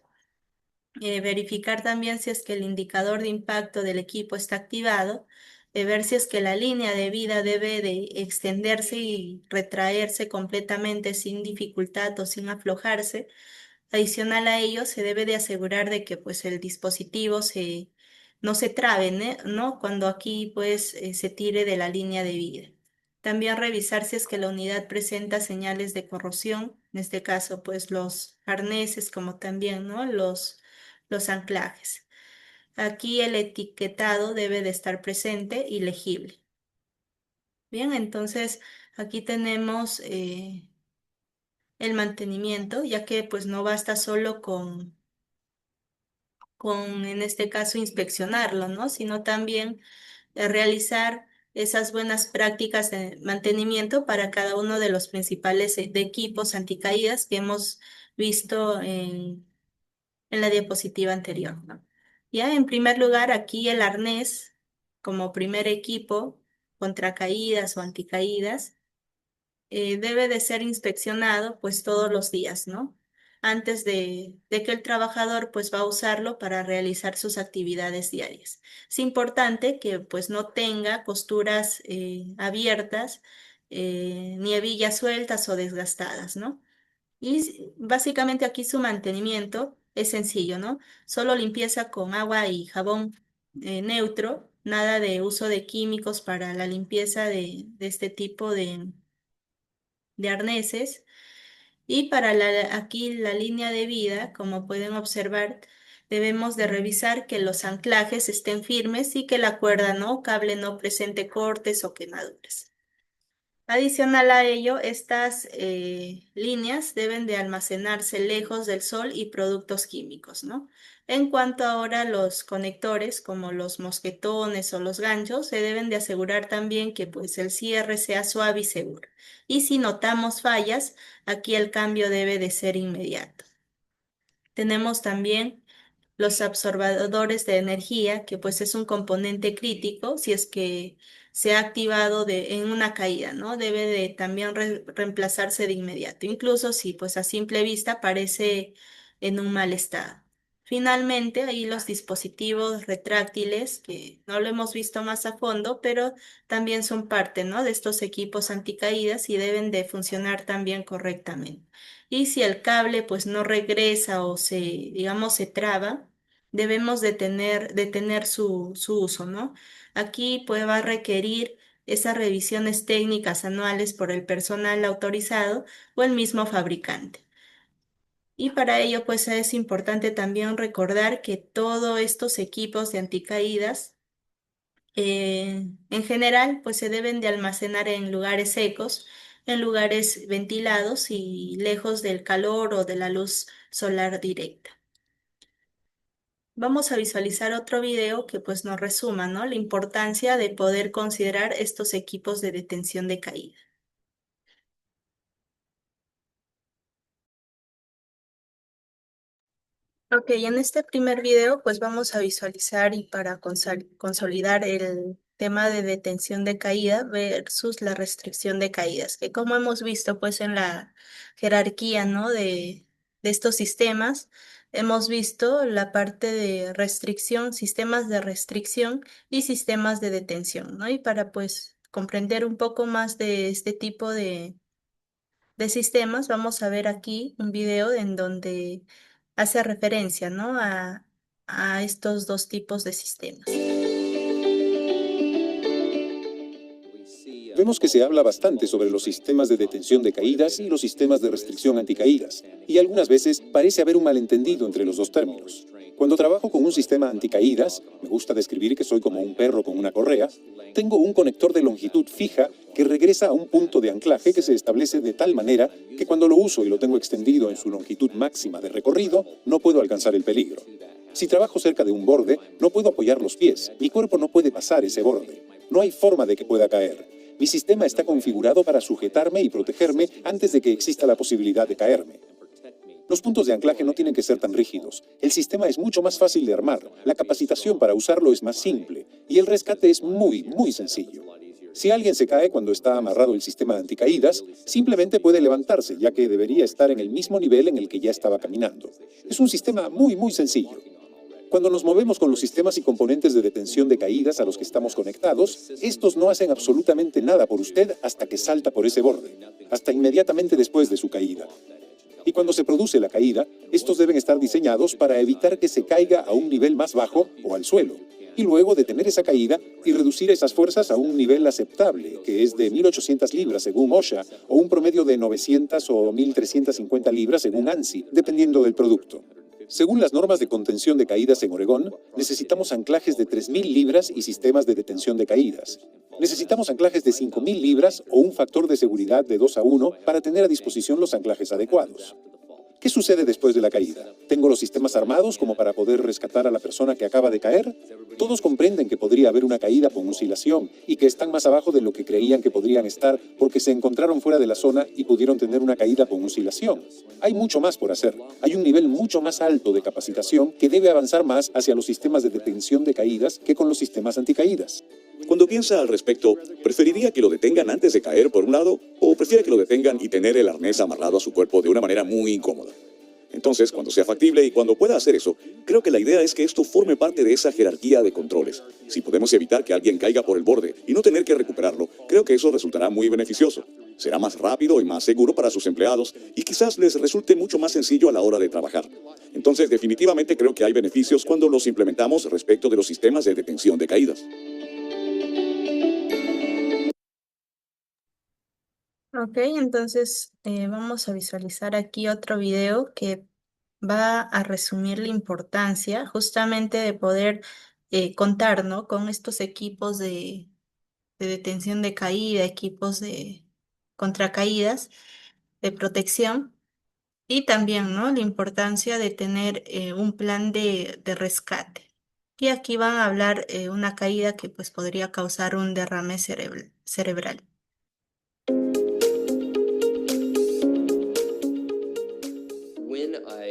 Speaker 1: Verificar también si es que el indicador de impacto del equipo está activado, ver si es que la línea de vida debe de extenderse y retraerse completamente sin dificultad o sin aflojarse. Adicional a ello, se debe de asegurar de que pues el dispositivo no se trabe, ¿no? Cuando aquí pues se tire de la línea de vida. También revisar si es que la unidad presenta señales de corrosión, en este caso pues los arneses como también, ¿no? Los anclajes. Aquí el etiquetado debe de estar presente y legible. Bien, entonces aquí tenemos el mantenimiento, ya que pues no basta solo en este caso, inspeccionarlo, ¿no? Sino también realizar esas buenas prácticas de mantenimiento para cada uno de los principales de equipos anticaídas que hemos visto en la diapositiva anterior, ¿no? Ya, en primer lugar, aquí el arnés como primer equipo contra caídas o anticaídas debe de ser inspeccionado pues todos los días, ¿no? Antes de que el trabajador pues va a usarlo para realizar sus actividades diarias. Es importante que pues no tenga costuras abiertas, ni hebillas sueltas o desgastadas, ¿no? Y básicamente aquí su mantenimiento es sencillo, ¿no? Solo limpieza con agua y jabón neutro, nada de uso de químicos para la limpieza de este tipo de arneses. Y para aquí la línea de vida, como pueden observar, debemos de revisar que los anclajes estén firmes y que la cuerda no, cable no presente cortes o quemaduras. Adicional a ello, estas líneas deben de almacenarse lejos del sol y productos químicos, ¿no? En cuanto ahora a los conectores, como los mosquetones o los ganchos, se deben de asegurar también que pues el cierre sea suave y seguro. Y si notamos fallas, aquí el cambio debe de ser inmediato. Tenemos también los absorbadores de energía, que pues es un componente crítico si es que se ha activado en una caída, ¿no? Debe de también reemplazarse de inmediato, incluso si pues a simple vista parece en un mal estado. Finalmente, ahí los dispositivos retráctiles, que no lo hemos visto más a fondo, pero también son parte, ¿no? De estos equipos anticaídas y deben de funcionar también correctamente. Y si el cable pues no regresa o digamos, se traba, debemos detener su uso, ¿no? Aquí pues va a requerir esas revisiones técnicas anuales por el personal autorizado o el mismo fabricante. Y para ello pues es importante también recordar que todos estos equipos de anticaídas en general, pues se deben de almacenar en lugares secos, en lugares ventilados y lejos del calor o de la luz solar directa. Vamos a visualizar otro video que pues nos resuma, ¿no? La importancia de poder considerar estos equipos de detención de caída. Ok, en este primer video pues vamos a visualizar y para consolidar el tema de detención de caída versus la restricción de caídas, que como hemos visto pues en la jerarquía, ¿no? de estos sistemas, hemos visto la parte de restricción, sistemas de restricción y sistemas de detención, ¿no? Y para pues comprender un poco más de este tipo de sistemas, vamos a ver aquí un video en donde hace referencia, ¿no? a estos dos tipos de sistemas.
Speaker 3: Vemos que se habla bastante sobre los sistemas de detención de caídas y los sistemas de restricción anticaídas, y algunas veces parece haber un malentendido entre los dos términos. Cuando trabajo con un sistema anticaídas, me gusta describir que soy como un perro con una correa, tengo un conector de longitud fija que regresa a un punto de anclaje que se establece de tal manera que cuando lo uso y lo tengo extendido en su longitud máxima de recorrido, no puedo alcanzar el peligro. Si trabajo cerca de un borde, no puedo apoyar los pies, mi cuerpo no puede pasar ese borde. No hay forma de que pueda caer. Mi sistema está configurado para sujetarme y protegerme antes de que exista la posibilidad de caerme. Los puntos de anclaje no tienen que ser tan rígidos. El sistema es mucho más fácil de armar, la capacitación para usarlo es más simple y el rescate es muy sencillo. Si alguien se cae cuando está amarrado el sistema de anticaídas, simplemente puede levantarse, ya que debería estar en el mismo nivel en el que ya estaba caminando. Es un sistema muy sencillo. Cuando nos movemos con los sistemas y componentes de detención de caídas a los que estamos conectados, estos no hacen absolutamente nada por usted hasta que salta por ese borde, hasta inmediatamente después de su caída. Y cuando se produce la caída, estos deben estar diseñados para evitar que se caiga a un nivel más bajo o al suelo, y luego detener esa caída y reducir esas fuerzas a un nivel aceptable, que es de 1.800 libras según OSHA, o un promedio de 900 o 1.350 libras según ANSI, dependiendo del producto. Según las normas de contención de caídas en Oregón, necesitamos anclajes de 3.000 libras y sistemas de detención de caídas. Necesitamos anclajes de 5.000 libras o un factor de seguridad de 2:1 para tener a disposición los anclajes adecuados. ¿Qué sucede después de la caída? ¿Tengo los sistemas armados como para poder rescatar a la persona que acaba de caer? Todos comprenden que podría haber una caída con oscilación y que están más abajo de lo que creían que podrían estar porque se encontraron fuera de la zona y pudieron tener una caída con oscilación. Hay mucho más por hacer. Hay un nivel mucho más alto de capacitación que debe avanzar más hacia los sistemas de detención de caídas que con los sistemas anticaídas.
Speaker 4: Cuando piensa al respecto, ¿preferiría que lo detengan antes de caer por un lado o prefiere que lo detengan y tener el arnés amarrado a su cuerpo de una manera muy incómoda? Entonces, cuando sea factible y cuando pueda hacer eso, creo que la idea es que esto forme parte de esa jerarquía de controles. Si podemos evitar que alguien caiga por el borde y no tener que recuperarlo, creo que eso resultará muy beneficioso. Será más rápido y más seguro para sus empleados y quizás les resulte mucho más sencillo a la hora de trabajar. Entonces, definitivamente creo que hay beneficios cuando los implementamos respecto de los sistemas de detención de caídas.
Speaker 1: Ok, entonces vamos a visualizar aquí otro video que va a resumir la importancia justamente de poder contar, ¿no?, con estos equipos de detención de caída, equipos de contracaídas, de protección y también, ¿no?, la importancia de tener un plan de rescate. Y aquí van a hablar una caída que pues podría causar un derrame cerebral.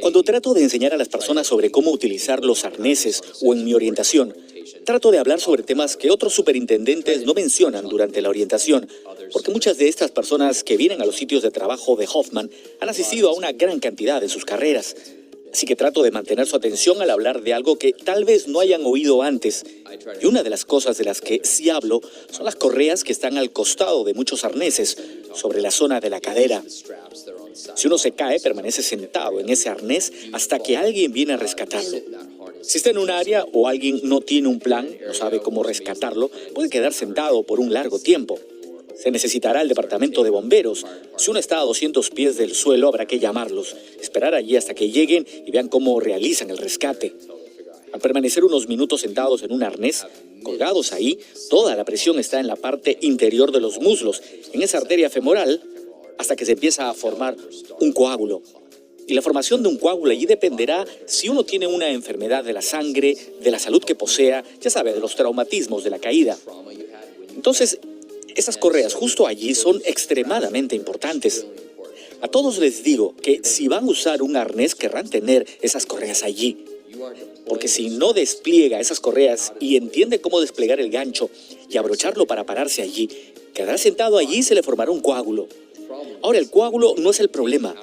Speaker 5: Cuando trato de enseñar a las personas sobre cómo utilizar los arneses o en mi orientación, trato de hablar sobre temas que otros superintendentes no mencionan durante la orientación, porque muchas de estas personas que vienen a los sitios de trabajo de Hoffman han asistido a una gran cantidad en sus carreras. Así que trato de mantener su atención al hablar de algo que tal vez no hayan oído antes. Y una de las cosas de las que sí hablo son las correas que están al costado de muchos arneses, sobre la zona de la cadera. Si uno se cae, permanece sentado en ese arnés hasta que alguien viene a rescatarlo. Si está en un área o alguien no tiene un plan, no sabe cómo rescatarlo, puede quedar sentado por un largo tiempo. Se necesitará el departamento de bomberos. Si uno está a 200 pies del suelo, habrá que llamarlos, esperar allí hasta que lleguen y vean cómo realizan el rescate. Al permanecer unos minutos sentados en un arnés, colgados ahí, toda la presión está en la parte interior de los muslos, en esa arteria femoral, hasta que se empieza a formar un coágulo. Y la formación de un coágulo allí dependerá si uno tiene una enfermedad de la sangre, de la salud que posea, ya sabe, de los traumatismos de la caída. Entonces, esas correas justo allí son extremadamente importantes. A todos les digo que si van a usar un arnés querrán tener esas correas allí. Porque si no despliega esas correas y entiende cómo desplegar el gancho y abrocharlo para pararse allí, quedará sentado allí y se le formará un coágulo. Ahora, el coágulo no es el problema.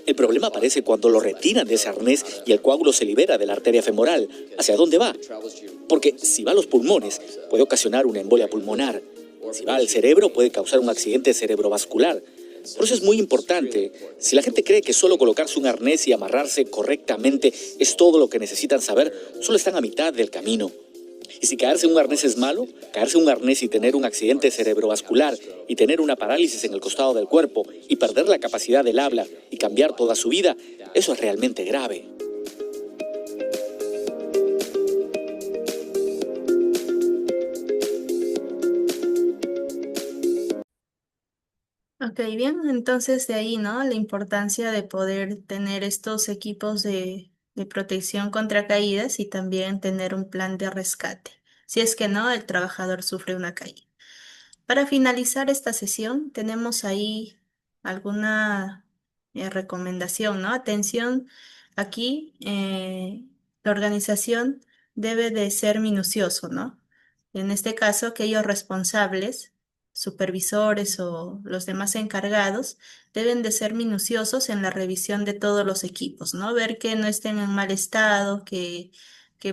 Speaker 5: El problema aparece cuando lo retiran de ese arnés y el coágulo se libera de la arteria femoral. ¿Hacia dónde va? Porque si va a los pulmones, puede ocasionar una embolia pulmonar. Si va al cerebro, puede causar un accidente cerebrovascular. Por eso es muy importante. Si la gente cree que solo colocarse un arnés y amarrarse correctamente es todo lo que necesitan saber, solo están a mitad del camino. Y si caerse en un arnés es malo, caerse en un arnés y tener un accidente cerebrovascular y tener una parálisis en el costado del cuerpo y perder la capacidad del habla y cambiar toda su vida, eso es realmente grave.
Speaker 1: Ok, bien, entonces de ahí, ¿no? La importancia de poder tener estos equipos de protección contra caídas y también tener un plan de rescate, si es que no, el trabajador sufre una caída. Para finalizar esta sesión, tenemos ahí alguna recomendación, ¿no? Atención, aquí la organización debe de ser minucioso, ¿no? En este caso, aquellos responsables, supervisores o los demás encargados, deben de ser minuciosos en la revisión de todos los equipos, ¿no? Ver que no estén en mal estado, que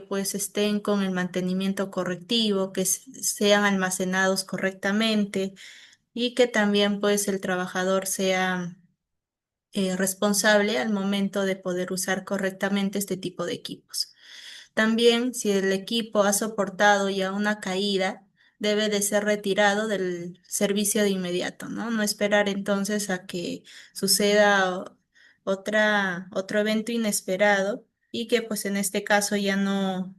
Speaker 1: pues estén con el mantenimiento correctivo, que sean almacenados correctamente y que también pues el trabajador sea responsable al momento de poder usar correctamente este tipo de equipos. También, si el equipo ha soportado ya una caída, debe de ser retirado del servicio de inmediato, ¿no? No esperar entonces a que suceda otro evento inesperado y que pues en este caso ya no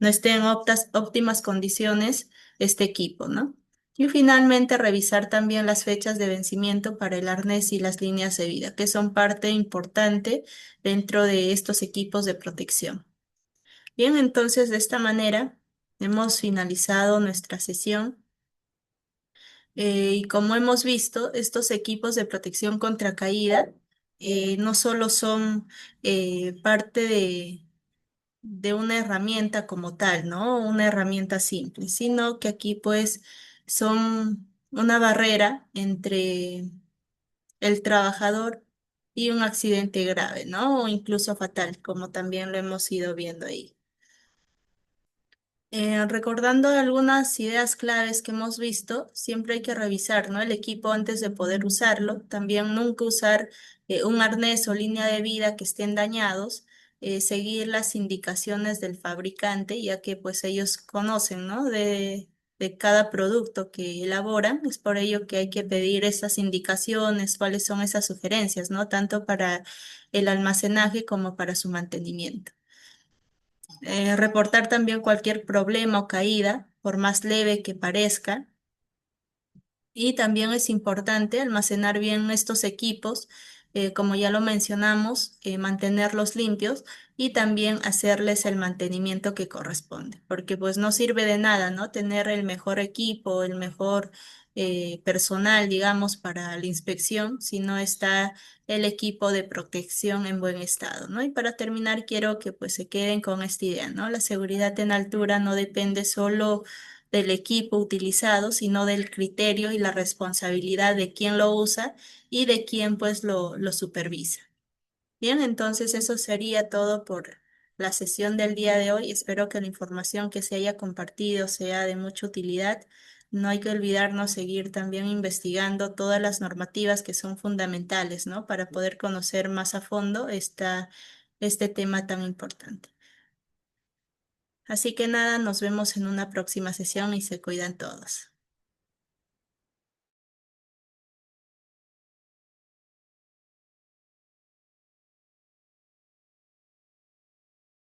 Speaker 1: esté en óptimas condiciones este equipo, ¿no? Y finalmente revisar también las fechas de vencimiento para el arnés y las líneas de vida, que son parte importante dentro de estos equipos de protección. Bien, entonces de esta manera hemos finalizado nuestra sesión. Y como hemos visto, estos equipos de protección contra caída no solo son parte de una herramienta como tal, ¿no? Una herramienta simple, sino que aquí pues son una barrera entre el trabajador y un accidente grave, ¿no? O incluso fatal, como también lo hemos ido viendo ahí. Recordando algunas ideas claves que hemos visto, siempre hay que revisar, ¿no? El equipo antes de poder usarlo. También nunca usar un arnés o línea de vida que estén dañados. Seguir las indicaciones del fabricante, ya que pues ellos conocen, ¿no? De cada producto que elaboran. Es por ello que hay que pedir esas indicaciones, cuáles son esas sugerencias, ¿no? Tanto para el almacenaje como para su mantenimiento. Reportar también cualquier problema o caída, por más leve que parezca. Y también es importante almacenar bien estos equipos, como ya lo mencionamos, mantenerlos limpios y también hacerles el mantenimiento que corresponde, porque pues no sirve de nada, ¿no? Tener el mejor equipo, el mejor personal, digamos, para la inspección, si no está el equipo de protección en buen estado, ¿no? Y para terminar, quiero que pues se queden con esta idea, ¿no? La seguridad en altura no depende solo del equipo utilizado, sino del criterio y la responsabilidad de quien lo usa y de quien pues lo supervisa. Bien, entonces eso sería todo por la sesión del día de hoy. Espero que la información que se haya compartido sea de mucha utilidad. No hay que olvidarnos seguir también investigando todas las normativas que son fundamentales, ¿no? Para poder conocer más a fondo este tema tan importante. Así que nada, nos vemos en una próxima sesión y se cuidan todos.